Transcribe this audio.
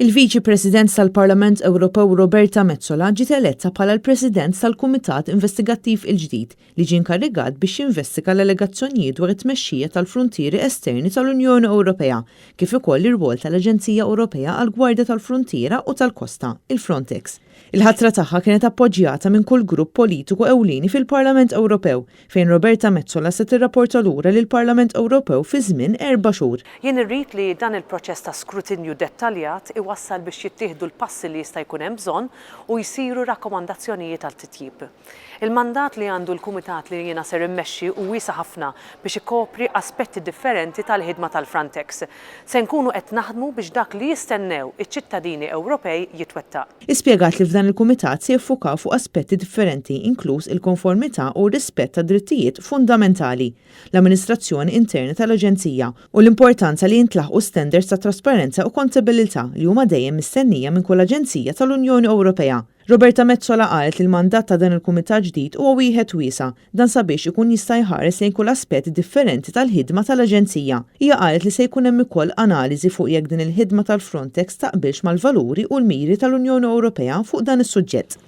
Il-Viċi President tal-Parlament Ewropew Roberta Metsola ġiet eletta bħala l-President tal-Kumitat Investigattiv il-ġdid li ġie inkarrigat biex jinvestiga l-allegazzjonijiet dwar it-tmexxija tal-Fruntieri Esterni tal-Unjoni Ewropea, kif ukoll ir-rwol tal-Aġenzija Ewropea għall-Gwardja tal-Fruntiera u tal-Kosta, il-Frontex. Il-ħatra tagħha kienet appoġġjata minn kull grupp politiku ewlieni fil-Parlament Ewropew, fejn Roberta Metsola se tirrapporta lura lill-Parlament Ewropew fi żmien 4 xhur. Jien irrid li dan il-proċess ta' skrutinju dettaljat iwassal biex jittieħdu l-passi li jista' jkun hemm bżonn u jsiru rakkomandazzjonijiet għal titjib. Il-mandat li għandu l-kumitat li jiena ser immexxi u wiesa' ħafna biex ikopri aspetti differenti tal-ħidma tal-Frontex. Se nkunu qed naħdmu biex dak li jistennew iċ-ċittadini Ewropej jitwettaq. Ispjegat li f'dan il-kumitat se jiffukaw fuq aspetti differenti inkluż il-konformità u r-rispett ta' drittijiet fundamentali, l-amministrazzjoni interna tal-Aġenzija u l-importanza li jintlaħqu standards ta' trasparenza u kontabilità li huma dejjem mistennija minn kull Aġenzija tal-Unjoni Ewropea. Roberta Metsola qalet li l-mandat ta' dan il-kumitat ġdid huwa wieħed wiesa' dan sabiex ikun jista' jħares lejn kull aspett differenti tal-ħidma tal-Aġenzija. Hija qalet li se jkun hemm ukoll analiżi fuq jekk din il-ħidma tal-Frontex taqbilx mal-valuri u l-miri tal-Unjoni Ewropea fuq dan is-suġġett.